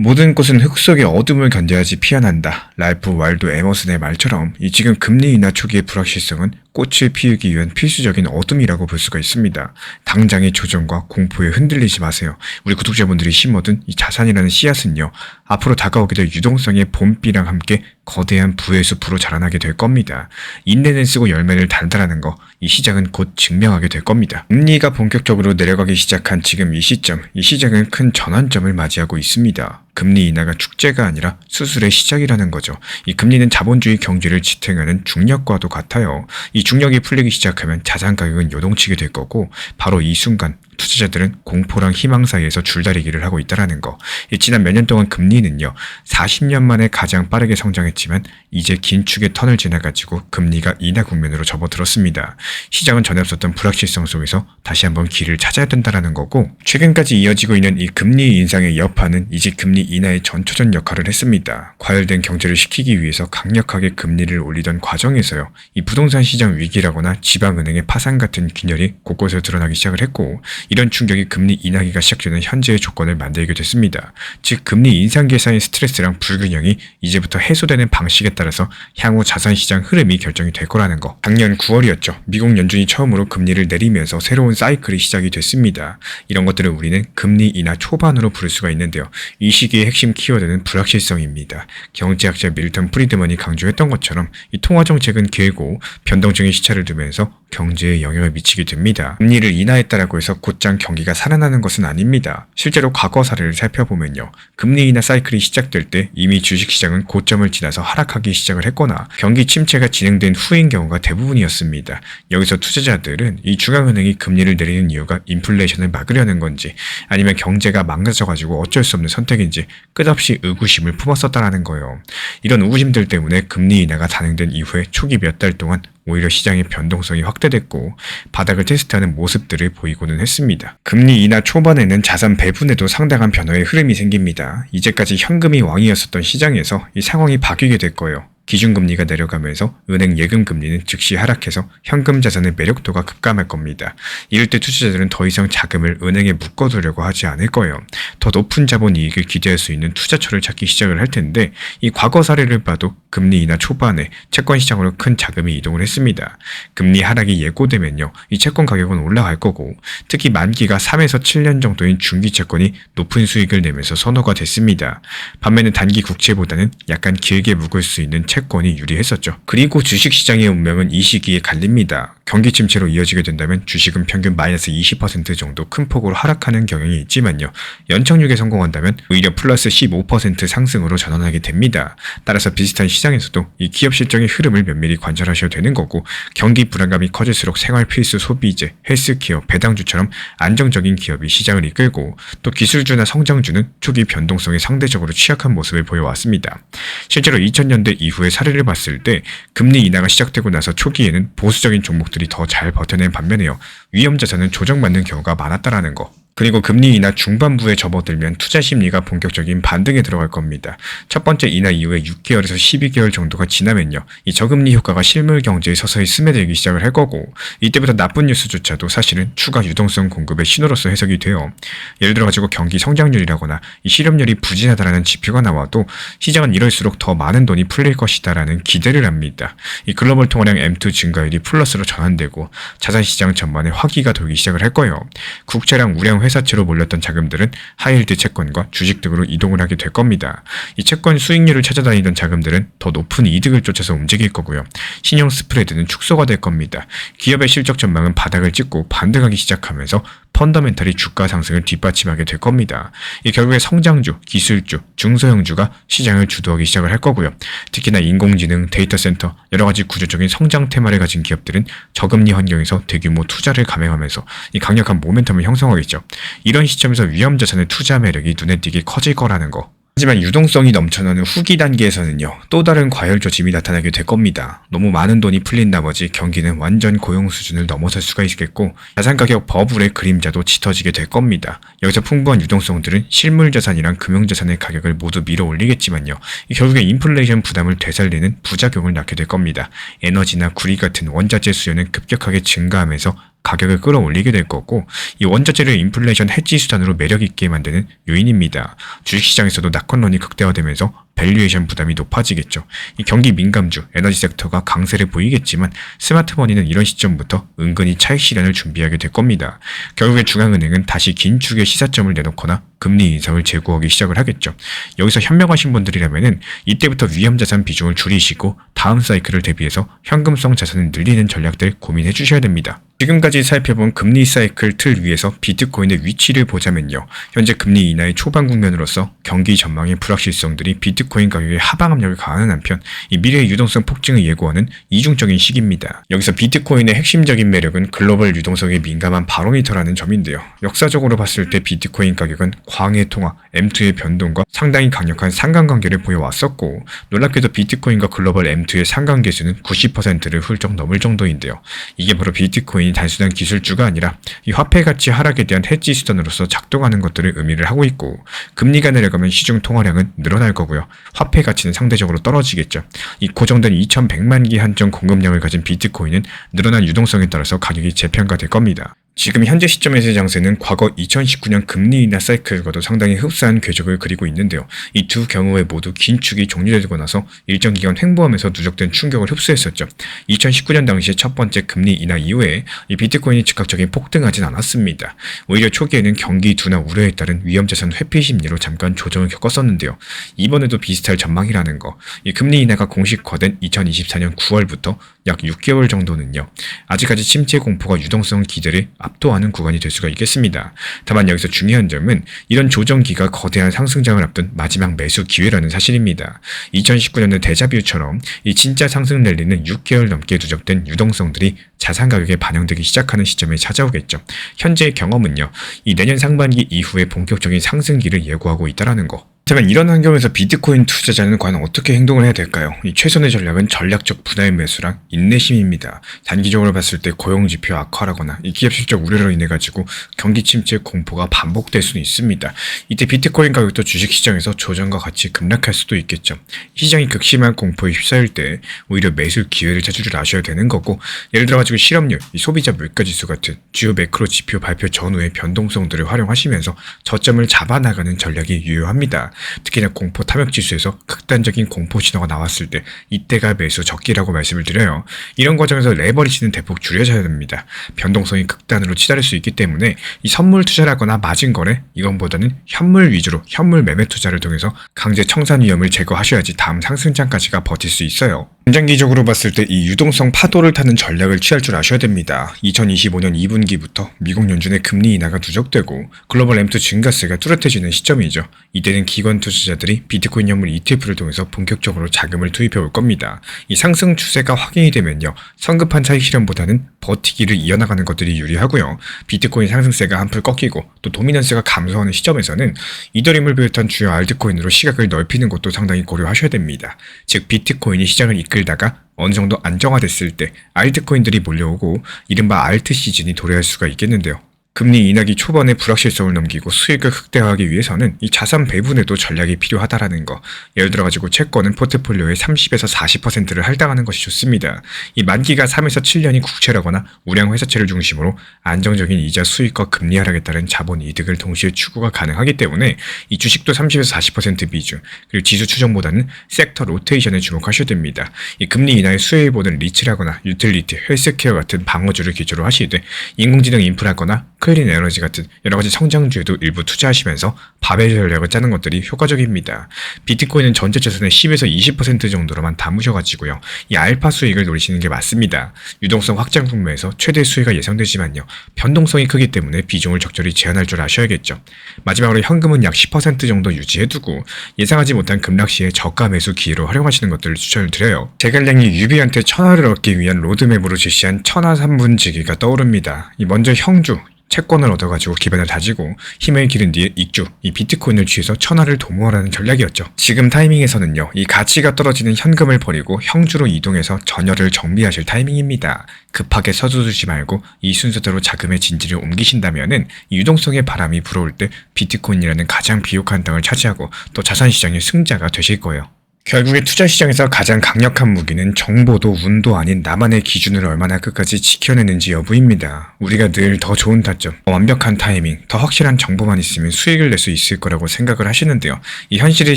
모든 꽃은 흙 속의 어둠을 견뎌야지 피어난다. 랄프 왈도 에머슨의 말처럼 이 지금 금리 인하 초기의 불확실성은 꽃을 피우기 위한 필수적인 어둠이라고 볼 수가 있습니다. 당장의 조정과 공포에 흔들리지 마세요. 우리 구독자분들이 심어둔 이 자산이라는 씨앗은요, 앞으로 다가오게 될 유동성의 봄비랑 함께 거대한 부의 숲으로 자라나게 될 겁니다. 인내는 쓰고 열매를 단다라는 거, 이 시장은 곧 증명하게 될 겁니다. 금리가 본격적으로 내려가기 시작한 지금 이 시점, 이 시장은 큰 전환점을 맞이하고 있습니다. 금리 인하가 축제가 아니라 수술의 시작이라는 거죠. 이 금리는 자본주의 경제를 지탱하는 중력과도 같아요. 이 중력이 풀리기 시작하면 자산 가격은 요동치게 될 거고, 바로 이 순간 투자자들은 공포랑 희망 사이에서 줄다리기를 하고 있다는 거. 지난 몇 년 동안 금리는요, 40년 만에 가장 빠르게 성장했지만 이제 긴축의 턴을 지나가지고 금리가 인하 국면으로 접어들었습니다. 시장은 전에 없었던 불확실성 속에서 다시 한번 길을 찾아야 된다는 거고, 최근까지 이어지고 있는 이 금리 인상의 여파는 이제 금리 인하의 전초전 역할을 했습니다. 과열된 경제를 식히기 위해서 강력하게 금리를 올리던 과정에서요, 이 부동산 시장 위기라거나 지방은행의 파산 같은 균열이 곳곳에 드러나기 시작을 했고, 이런 충격이 금리 인하기가 시작되는 현재의 조건을 만들게 됐습니다. 즉, 금리 인상 계산의 스트레스랑 불균형이 이제부터 해소되는 방식에 따라서 향후 자산시장 흐름이 결정이 될 거라는 거. 작년 9월이었죠. 미국 연준이 처음으로 금리를 내리면서 새로운 사이클이 시작이 됐습니다. 이런 것들을 우리는 금리 인하 초반으로 부를 수가 있는데요. 이 시기의 핵심 키워드는 불확실성입니다. 경제학자 밀턴 프리드먼이 강조했던 것처럼 이 통화정책은 길고 변동적인 시차를 두면서 경제에 영향을 미치게 됩니다. 금리를 인하했다라고 해서 곧장 경기가 살아나는 것은 아닙니다. 실제로 과거 사례를 살펴보면요, 금리 인하 사이클이 시작될 때 이미 주식시장은 고점을 지나서 하락하기 시작을 했거나 경기 침체가 진행된 후인 경우가 대부분이었습니다. 여기서 투자자들은 이 중앙은행이 금리를 내리는 이유가 인플레이션을 막으려는 건지, 아니면 경제가 망가져가지고 어쩔 수 없는 선택인지 끝없이 의구심을 품었었다라는 거예요. 이런 의구심들 때문에 금리 인하가 단행된 이후에 초기 몇 달 동안 오히려 시장의 변동성이 확대됐고 바닥을 테스트하는 모습들을 보이고는 했습니다. 금리 인하 초반에는 자산 배분에도 상당한 변화의 흐름이 생깁니다. 이제까지 현금이 왕이었었던 시장에서 이 상황이 바뀌게 될 거예요. 기준금리가 내려가면서 은행 예금금리는 즉시 하락해서 현금 자산의 매력도가 급감할 겁니다. 이럴 때 투자자들은 더 이상 자금을 은행에 묶어두려고 하지 않을 거예요. 더 높은 자본 이익을 기대할 수 있는 투자처를 찾기 시작을 할 텐데, 이 과거 사례를 봐도 금리 인하 초반에 채권 시장으로 큰 자금이 이동을 했습니다. 금리 하락이 예고되면요, 이 채권 가격은 올라갈 거고, 특히 만기가 3에서 7년 정도인 중기 채권이 높은 수익을 내면서 선호가 됐습니다. 반면에 단기 국채보다는 약간 길게 묵을 수 있는 채권이 유리했었죠. 그리고 주식시장의 운명은 이 시기에 갈립니다. 경기 침체로 이어지게 된다면 주식은 평균 마이너스 20% 정도 큰 폭으로 하락하는 경향이 있지만요, 연착륙에 성공한다면 오히려 플러스 15% 상승으로 전환하게 됩니다. 따라서 비슷한 시장에서도 이 기업 실적의 흐름을 면밀히 관찰하셔야 되는 거고, 경기 불안감이 커질수록 생활 필수 소비재, 헬스케어, 배당주처럼 안정적인 기업이 시장을 이끌고, 또 기술주나 성장주는 초기 변동성에 상대적으로 취약한 모습을 보여왔습니다. 실제로 2000년대 이후의 사례를 봤을 때 금리 인하가 시작되고 나서 초기에는 보수적인 종목들이 더 잘 버텨낸 반면에요, 위험자산은 조정받는 경우가 많았다라는 거. 그리고 금리 인하 중반부에 접어들면 투자 심리가 본격적인 반등에 들어갈 겁니다. 첫 번째 인하 이후에 6개월에서 12개월 정도가 지나면요, 이 저금리 효과가 실물 경제에 서서히 스며들기 시작을 할 거고, 이때부터 나쁜 뉴스조차도 사실은 추가 유동성 공급의 신호로서 해석이 돼요. 예를 들어가지고 경기 성장률이라거나 이 실업률이 부진하다라는 지표가 나와도 시장은 이럴수록 더 많은 돈이 풀릴 것이다라는 기대를 합니다. 이 글로벌 통화량 M2 증가율이 플러스로 전환되고 자산시장 전반에 화기가 돌기 시작을 할 거예요. 국채랑 우량 회사채로 몰렸던 자금들은 하이힐드 채권과 주식 등으로 이동을 하게 될 겁니다. 이 채권 수익률을 찾아다니던 자금들은 더 높은 이득을 쫓아서 움직일 거고요. 신용 스프레드는 축소가 될 겁니다. 기업의 실적 전망은 바닥을 찍고 반등하기 시작하면서 펀더멘털이 주가 상승을 뒷받침하게 될 겁니다. 이 결국에 성장주, 기술주, 중소형주가 시장을 주도하기 시작을 할 거고요. 특히나 인공지능, 데이터 센터, 여러가지 구조적인 성장 테마를 가진 기업들은 저금리 환경에서 대규모 투자를 감행하면서 이 강력한 모멘텀을 형성하겠죠. 이런 시점에서 위험자산의 투자 매력이 눈에 띄게 커질 거라는 거. 하지만 유동성이 넘쳐나는 후기 단계에서는요, 또 다른 과열 조짐이 나타나게 될 겁니다. 너무 많은 돈이 풀린 나머지 경기는 완전 고용 수준을 넘어설 수가 있겠고, 자산가격 버블의 그림자도 짙어지게 될 겁니다. 여기서 풍부한 유동성들은 실물자산이랑 금융자산의 가격을 모두 밀어 올리겠지만요, 결국에 인플레이션 부담을 되살리는 부작용을 낳게 될 겁니다. 에너지나 구리 같은 원자재 수요는 급격하게 증가하면서 가격을 끌어올리게 될 거고, 이 원자재를 인플레이션 해지 수단으로 매력 있게 만드는 요인입니다. 주식시장에서도 낙관론이 극대화되면서 밸류에이션 부담이 높아지겠죠. 이 경기 민감주, 에너지 섹터가 강세를 보이겠지만 스마트머니는 이런 시점부터 은근히 차익 실현을 준비하게 될 겁니다. 결국에 중앙은행은 다시 긴축의 시사점을 내놓거나 금리 인상을 제고하기 시작을 하겠죠. 여기서 현명하신 분들이라면은 이때부터 위험자산 비중을 줄이시고 다음 사이클을 대비해서 현금성 자산을 늘리는 전략들 고민해 주셔야 됩니다. 지금까지 살펴본 금리 사이클 틀 위에서 비트코인의 위치를 보자면요. 현재 금리 인하의 초반 국면으로서 경기 전망의 불확실성들이 비트코인 가격의 하방 압력을 가하는 한편 이 미래의 유동성 폭증을 예고하는 이중적인 시기입니다. 여기서 비트코인의 핵심적인 매력은 글로벌 유동성에 민감한 바로미터라는 점인데요. 역사적으로 봤을 때 비트코인 가격은 광의 통화, M2의 변동과 상당히 강력한 상관관계를 보여왔었고 놀랍게도 비트코인과 글로벌 M2의 상관계수는 90%를 훌쩍 넘을 정도인데요. 이게 바로 비트코인이 단순한 기술주가 아니라 이 화폐 가치 하락에 대한 해지 수단으로서 작동하는 것들을 의미를 하고 있고 금리가 내려가면 시중 통화량은 늘어날 거고요. 화폐 가치는 상대적으로 떨어지겠죠. 이 고정된 2100만 개 한정 공급량을 가진 비트코인은 늘어난 유동성에 따라서 가격이 재평가될 겁니다. 지금 현재 시점에서의 장세는 과거 2019년 금리 인하 사이클과도 상당히 흡사한 궤적을 그리고 있는데요. 이 두 경우에 모두 긴축이 종료되고 나서 일정 기간 횡보하면서 누적된 충격을 흡수했었죠. 2019년 당시의 첫 번째 금리 인하 이후에 이 비트코인이 즉각적인 폭등하진 않았습니다. 오히려 초기에는 경기 둔화 우려에 따른 위험자산 회피 심리로 잠깐 조정을 겪었었는데요. 이번에도 비슷할 전망이라는 거. 이 금리 인하가 공식화된 2024년 9월부터 약 6개월 정도는요. 아직까지 침체 공포가 유동성 기대를 압도하는 구간이 될 수가 있겠습니다. 다만 여기서 중요한 점은 이런 조정기가 거대한 상승장을 앞둔 마지막 매수 기회라는 사실입니다. 2019년의 데자뷰처럼 이 진짜 상승 랠리는 6개월 넘게 누적된 유동성들이 자산 가격에 반영되기 시작하는 시점에 찾아오겠죠. 현재의 경험은요. 이 내년 상반기 이후에 본격적인 상승기를 예고하고 있다는 거. 하지만 이런 환경에서 비트코인 투자자는 과연 어떻게 행동을 해야 될까요? 이 최선의 전략은 전략적 분할 매수랑 인내심입니다. 단기적으로 봤을 때 고용지표 악화라거나 이 기업 실적 우려로 인해 가지고 경기 침체 공포가 반복될 수는 있습니다. 이때 비트코인 가격도 주식시장에서 조정과 같이 급락할 수도 있겠죠. 시장이 극심한 공포에 휩싸일 때 오히려 매수 기회를 찾을 줄 아셔야 되는 거고 예를 들어 가지고 실업률, 이 소비자 물가지수 같은 주요 매크로 지표 발표 전후의 변동성들을 활용하시면서 저점을 잡아나가는 전략이 유효합니다. 특히나 공포 탐욕 지수에서 극단적인 공포 신호가 나왔을 때 이때가 매수 적기라고 말씀을 드려요. 이런 과정에서 레버리지는 대폭 줄여줘야 됩니다. 변동성이 극단으로 치달을 수 있기 때문에 이 선물 투자라거나 마진 거래 이건보다는 현물 위주로 현물 매매 투자를 통해서 강제 청산 위험을 제거하셔야지 다음 상승장까지가 버틸 수 있어요. 중장기적으로 봤을 때 이 유동성 파도를 타는 전략을 취할 줄 아셔야 됩니다. 2025년 2분기부터 미국 연준의 금리 인하가 누적되고 글로벌 M2 증가세가 뚜렷해지는 시점이죠. 이때는 기관 투자자들이 비트코인 현물 ETF를 통해서 본격적으로 자금을 투입해 올 겁니다. 이 상승 추세가 확인이 되면요. 성급한 차익 실현보다는 버티기를 이어나가는 것들이 유리하고요. 비트코인 상승세가 한풀 꺾이고 또 도미넌스가 감소하는 시점에서는 이더리움을 비롯한 주요 알트코인으로 시각을 넓히는 것도 상당히 고려하셔야 됩니다. 즉 비트코인이 시장을 이끌다가 어느 정도 안정화됐을 때 알트코인들이 몰려오고 이른바 알트 시즌이 도래할 수가 있겠는데요. 금리 인하기 초반에 불확실성을 넘기고 수익을 극대화하기 위해서는 이 자산 배분에도 전략이 필요하다라는 거. 예를 들어 가지고 채권은 포트폴리오의 30에서 40%를 할당하는 것이 좋습니다. 이 만기가 3에서 7년인 국채라거나 우량 회사채를 중심으로 안정적인 이자 수익과 금리 하락에 따른 자본 이득을 동시에 추구가 가능하기 때문에 이 주식도 30에서 40% 비중, 그리고 지수 추정보다는 섹터 로테이션에 주목하셔야 됩니다. 이 금리 인하의 수혜를 보는 리츠라거나 유틸리티, 헬스케어 같은 방어주를 기초로 하시되 인공지능 인프라거나 클린 에너지 같은 여러가지 성장주에도 일부 투자하시면서 바벨 전략을 짜는 것들이 효과적입니다. 비트코인은 전체 자산의 10에서 20% 정도로만 담으셔가지고요. 이 알파 수익을 노리시는 게 맞습니다. 유동성 확장 분모에서 최대 수익가 예상되지만요. 변동성이 크기 때문에 비중을 적절히 제한할 줄 아셔야겠죠. 마지막으로 현금은 약 10% 정도 유지해두고 예상하지 못한 급락 시에 저가 매수 기회로 활용하시는 것들을 추천을 드려요. 제갈량이 유비한테 천하를 얻기 위한 로드맵으로 제시한 천하 3분지기가 떠오릅니다. 먼저 형주, 채권을 얻어가지고 기반을 다지고 힘을 기른 뒤에 익주, 이 비트코인을 취해서 천하를 도모하라는 전략이었죠. 지금 타이밍에서는요, 이 가치가 떨어지는 현금을 버리고 형주로 이동해서 전열을 정비하실 타이밍입니다. 급하게 서두르지 말고 이 순서대로 자금의 진지를 옮기신다면은 유동성의 바람이 불어올 때 비트코인이라는 가장 비옥한 땅을 차지하고 또 자산시장의 승자가 되실 거예요. 결국에 투자 시장에서 가장 강력한 무기는 정보도 운도 아닌 나만의 기준을 얼마나 끝까지 지켜내는지 여부입니다. 우리가 늘 더 좋은 타점, 완벽한 타이밍, 더 확실한 정보만 있으면 수익을 낼 수 있을 거라고 생각을 하시는데요. 이 현실의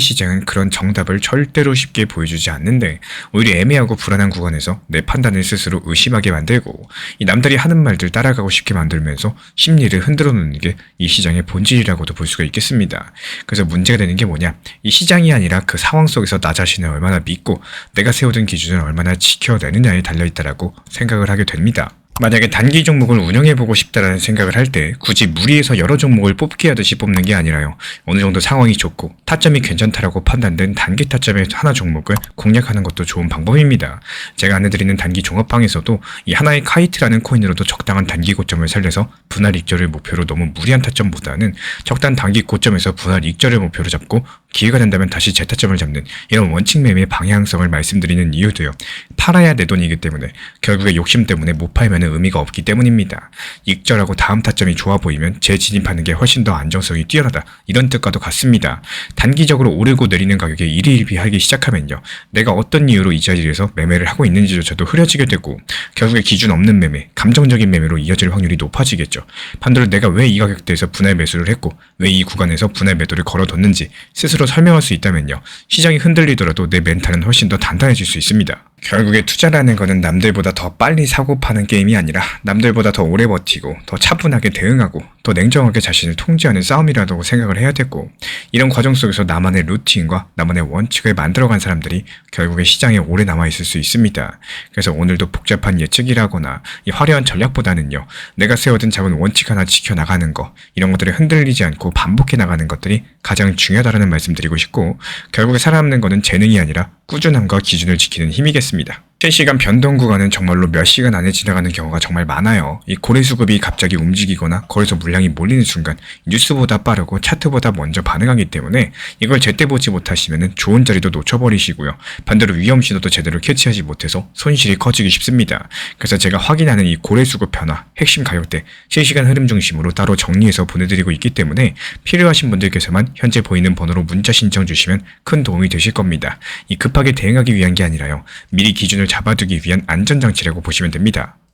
시장은 그런 정답을 절대로 쉽게 보여주지 않는데 오히려 애매하고 불안한 구간에서 내 판단을 스스로 의심하게 만들고 이 남들이 하는 말들 따라가고 싶게 만들면서 심리를 흔들어 놓는 게 이 시장의 본질이라고도 볼 수가 있겠습니다. 그래서 문제가 되는 게 뭐냐? 이 시장이 아니라 그 상황 속에서 나 자신을 얼마나 믿고 내가 세워둔 기준을 얼마나 지켜내느냐에 달려있다라고 생각을 하게 됩니다. 만약에 단기 종목을 운영해보고 싶다라는 생각을 할 때 굳이 무리해서 여러 종목을 뽑기 하듯이 뽑는 게 아니라요. 어느 정도 상황이 좋고 타점이 괜찮다라고 판단된 단기 타점의 하나 종목을 공략하는 것도 좋은 방법입니다. 제가 안내드리는 단기 종합방에서도 이 하나의 카이트라는 코인으로도 적당한 단기 고점을 살려서 분할 익절을 목표로 너무 무리한 타점보다는 적당한 단기 고점에서 분할 익절을 목표로 잡고 기회가 된다면 다시 재타점을 잡는 이런 원칙 매매의 방향성을 말씀드리는 이유도요. 팔아야 내 돈이기 때문에 결국에 욕심 때문에 못 팔면 의미가 없기 때문입니다. 익절하고 다음 타점이 좋아 보이면 재진입하는 게 훨씬 더 안정성이 뛰어나다. 이런 뜻과도 같습니다. 단기적으로 오르고 내리는 가격에 일희일비하기 시작하면요. 내가 어떤 이유로 이 자리에서 매매를 하고 있는지조차도 흐려지게 되고 결국에 기준 없는 매매, 감정적인 매매로 이어질 확률이 높아지겠죠. 반대로 내가 왜 이 가격대에서 분할 매수를 했고 왜 이 구간에서 분할 매도를 걸어뒀는지 스스로 설명할 수 있다면요. 시장이 흔들리더라도 내 멘탈은 훨씬 더 단단해질 수 있습니다. 결국에 투자라는 것은 남들보다 더 빨리 사고 파는 게임이 아니라 남들보다 더 오래 버티고 더 차분하게 대응하고 더 냉정하게 자신을 통제하는 싸움이라고 생각을 해야 되고 이런 과정 속에서 나만의 루틴과 나만의 원칙을 만들어간 사람들이 결국에 시장에 오래 남아있을 수 있습니다. 그래서 오늘도 복잡한 예측이라거나 이 화려한 전략보다는요. 내가 세워둔 작은 원칙 하나 지켜나가는 거 이런 것들이 흔들리지 않고 반복해 나가는 것들이 가장 중요하다는 말씀드리고 싶고 결국에 살아남는 것은 재능이 아니라 꾸준함과 기준을 지키는 힘이겠습니다. 실시간 변동 구간은 정말로 몇 시간 안에 지나가는 경우가 정말 많아요. 이 고래 수급이 갑자기 움직이거나 거기서 물량이 몰리는 순간 뉴스보다 빠르고 차트보다 먼저 반응하기 때문에 이걸 제때 보지 못하시면 좋은 자리도 놓쳐버리시고요. 반대로 위험 신호도 제대로 캐치하지 못해서 손실이 커지기 쉽습니다. 그래서 제가 확인하는 이 고래 수급 변화, 핵심 가격대, 실시간 흐름 중심으로 따로 정리해서 보내드리고 있기 때문에 필요하신 분들께서만 현재 보이는 번호로 문자 신청 주시면 큰 도움이 되실 겁니다. 이 급하게 대응하기 위한 게 아니라요. 미리 기준을 잡아두기 위한 안전장치라고 보시면 됩니다.